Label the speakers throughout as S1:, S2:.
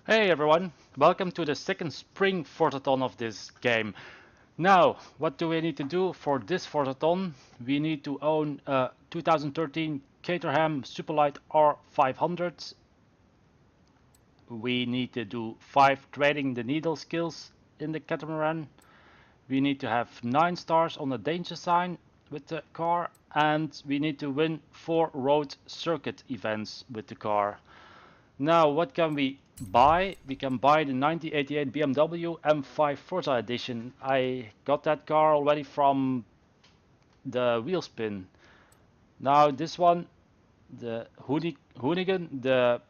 S1: Hey everyone, welcome to the second spring Forzathon of this game. Now, what do we need to do for this Forzathon? We need to own a 2013 Caterham Superlight R500. We need to do 5 trading the needle skills in the catamaran. We need to have 9 stars on the danger sign with the car, and we need to win 4 road circuit events with the car. Now, what can we buy? We can buy the 1988 BMW M5 Forza edition. I got that car already from the wheel spin. Now, this one, the Hoonigan, the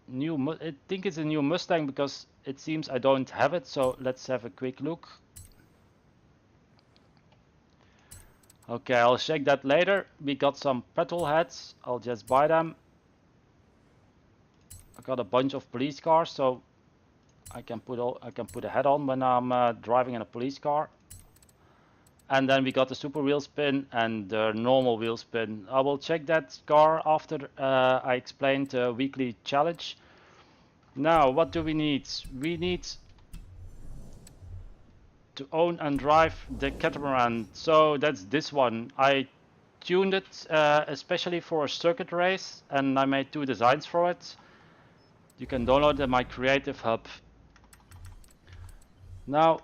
S1: new, I think it's a new Mustang because it seems I don't have it. So let's have a quick look. Okay, I'll check that later. We got some petrol heads. I'll just buy them. I got a bunch of police cars, so I can put a head on when I'm driving in a police car. And then we got the super wheel spin and the normal wheel spin. I will check that car after I explained the weekly challenge. Now, what do we need? We need to own and drive the catamaran. So that's this one. I tuned it especially for a circuit race, and I made 2 designs for it. You can download my creative hub. Now,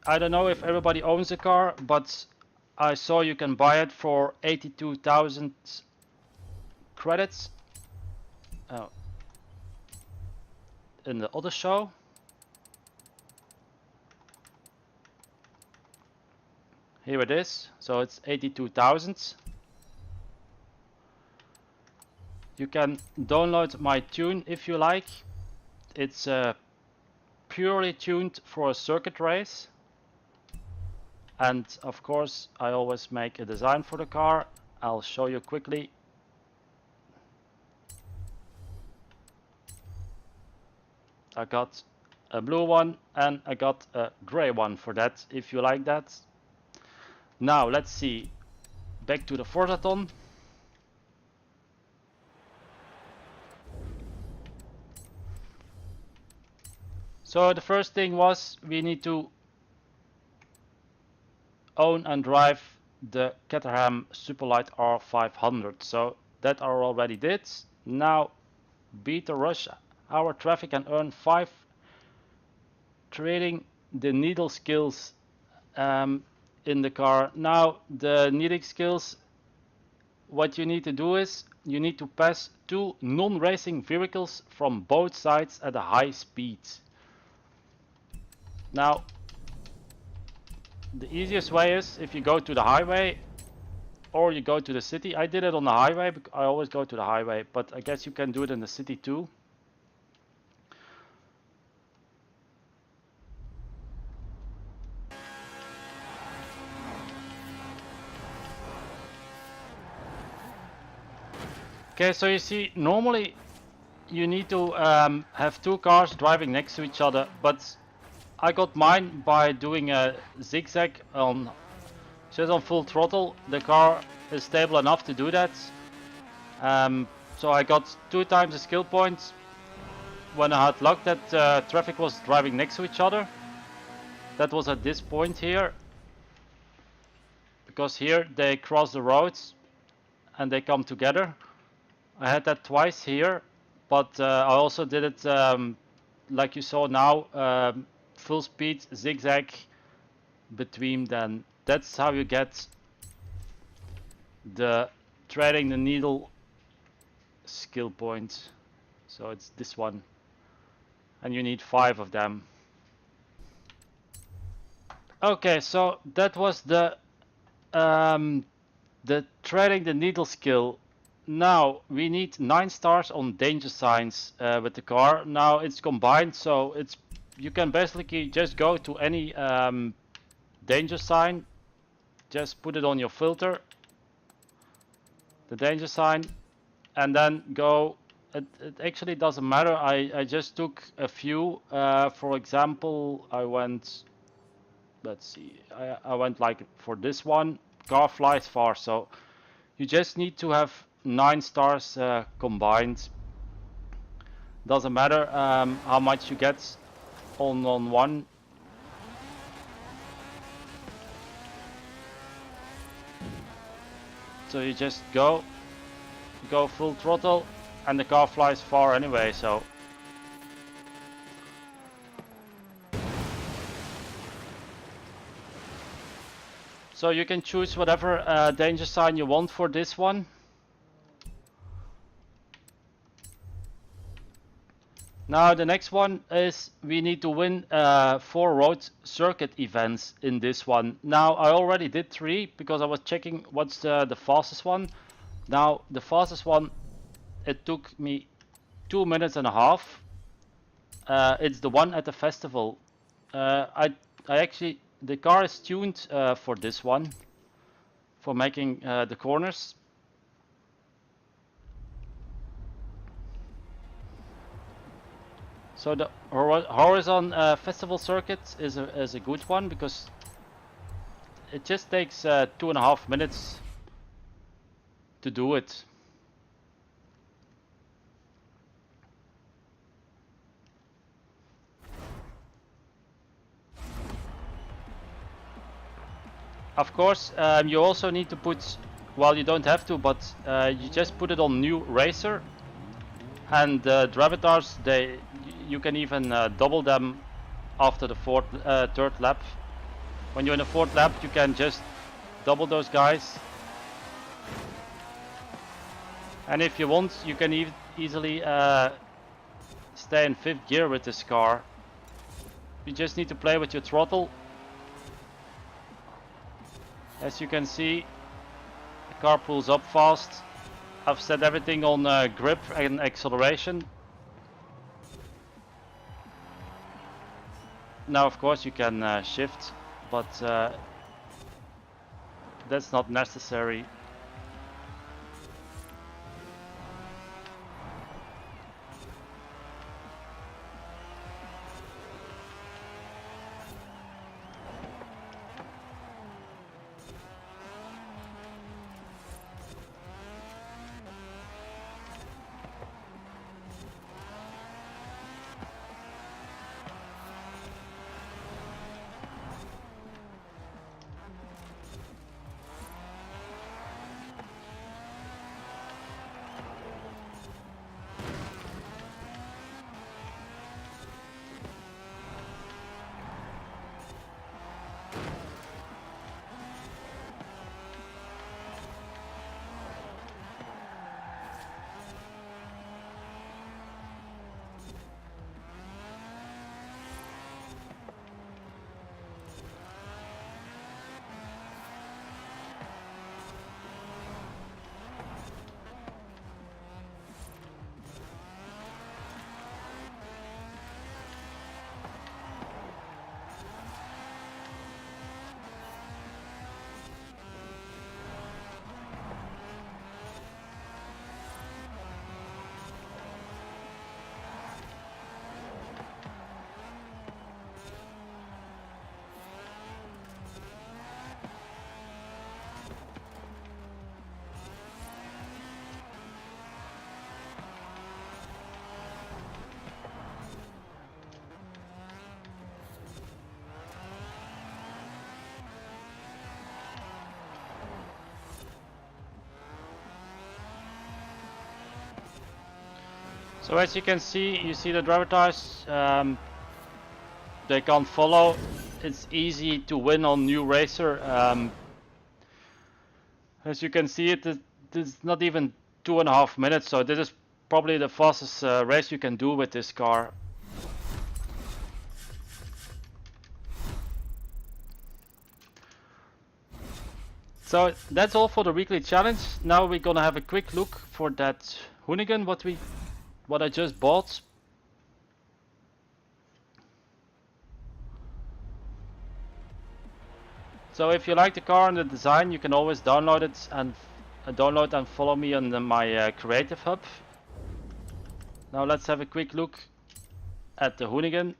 S1: I don't know if everybody owns a car, but I saw you can buy it for 82,000 credits in the Autoshow. Here it is, so it's 82,000. You can download my tune if you like. It's purely tuned for a circuit race. And of course, I always make a design for the car. I'll show you quickly. I got a blue one and I got a gray one for that, if you like that. Now let's see, back to the Forzathon. So the first thing was we need to own and drive the Caterham Superlight R500. So that I already did. Now beat the rush hour traffic and earn 5 trading the needle skills in the car. Now the needle skills, what you need to do is you need to pass 2 non-racing vehicles from both sides at a high speed. Now the easiest way is if you go to the highway or you go to the city. I did it on the highway, I always go to the highway, but I guess you can do it in the city too. Okay, so you see, normally you need to have 2 cars driving next to each other, but I got mine by doing a zigzag on just on full throttle. The car is stable enough to do that. So I got 2 times the skill points when I had luck that traffic was driving next to each other. That was at this point here, because here they cross the roads and they come together. I had that twice here, but I also did it like you saw now, full speed zigzag between them. That's how you get the threading the needle skill point. So it's this one, and you need 5 of them. Okay, so that was the threading the needle skill. Now we need 9 stars on danger signs with the car. Now it's combined, so you can basically just go to any danger sign, just put it on your filter, the danger sign, and then go. It actually doesn't matter. I just took a few. For example, I went. Let's see. I went like for this one. Car flies far, so you just need to have 9 stars combined. Doesn't matter how much you get on one. So you just go full throttle, and the car flies far anyway, so. So you can choose whatever danger sign you want for this one. Now the next one is we need to win 4 road circuit events in this one. Now I already did 3 because I was checking what's the fastest one. Now the fastest one, it took me 2 minutes and a half. It's the one at the festival. I actually, the car is tuned for this one, for making the corners. So the Horizon Festival circuit is a good one because it just takes 2.5 minutes to do it. Of course, you also need to put, well, you don't have to, but you just put it on new racer, and the avatars, you can even double them after the third lap. When you're in the 4th lap, you can just double those guys. And if you want, you can easily stay in 5th gear with this car. You just need to play with your throttle. As you can see, the car pulls up fast. I've set everything on grip and acceleration. Now of course you can shift, but that's not necessary. So as you can see, you see the driver tires, they can't follow. It's easy to win on new racer. As you can see, it's not even 2.5 minutes, so this is probably the fastest race you can do with this car. So that's all for the weekly challenge. Now we're gonna have a quick look for that Hoonigan, what I just bought. So if you like the car and the design, you can always download it and follow me on my creative hub. Now let's have a quick look at the Hoonigan.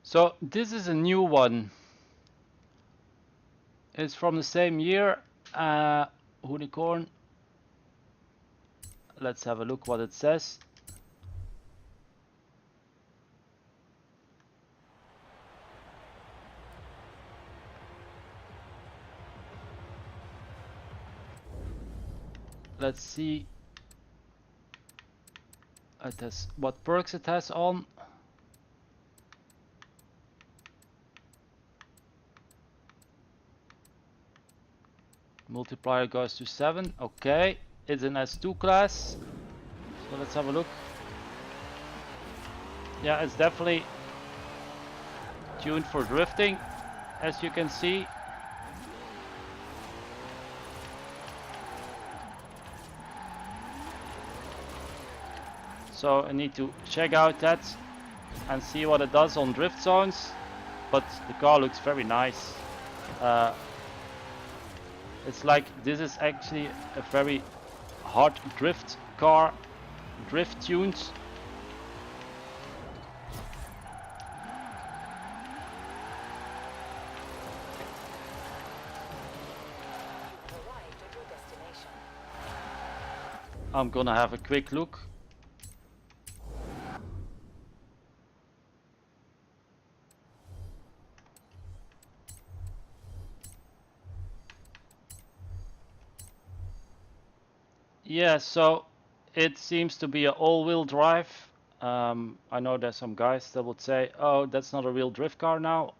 S1: So this is a new one. It's from the same year, Hoonicorn. Let's have a look what it says. Let's see. It has what perks it has on. Multiplier goes to 7. Okay, it's an S2 class. So let's have a look. Yeah, it's definitely tuned for drifting, as you can see. So I need to check out that and see what it does on drift zones. But the car looks very nice. It's like this is actually a very hard drift car, drift tuned. I'm gonna have a quick look. Yeah, so it seems to be an all-wheel drive. I know there's some guys that would say, oh, that's not a real drift car now,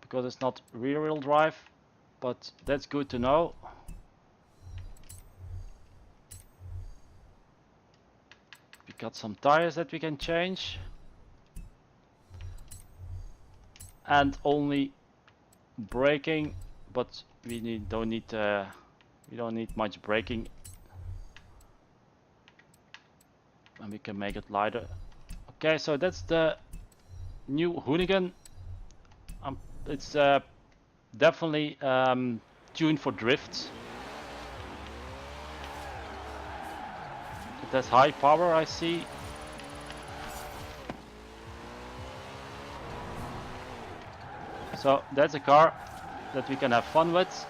S1: because it's not rear-wheel drive, but that's good to know. We got some tires that we can change. And only braking, but we don't need much braking. And we can make it lighter. Okay, so that's the new Hoonigan. It's definitely tuned for drifts. It has high power, I see. So that's a car that we can have fun with.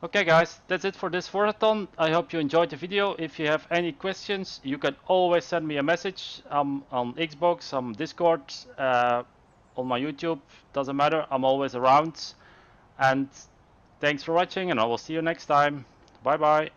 S1: Okay guys, that's it for this Forzathon. I hope you enjoyed the video. If you have any questions, you can always send me a message. I'm on Xbox, on Discord, on my YouTube. Doesn't matter, I'm always around. And thanks for watching, and I will see you next time. Bye bye.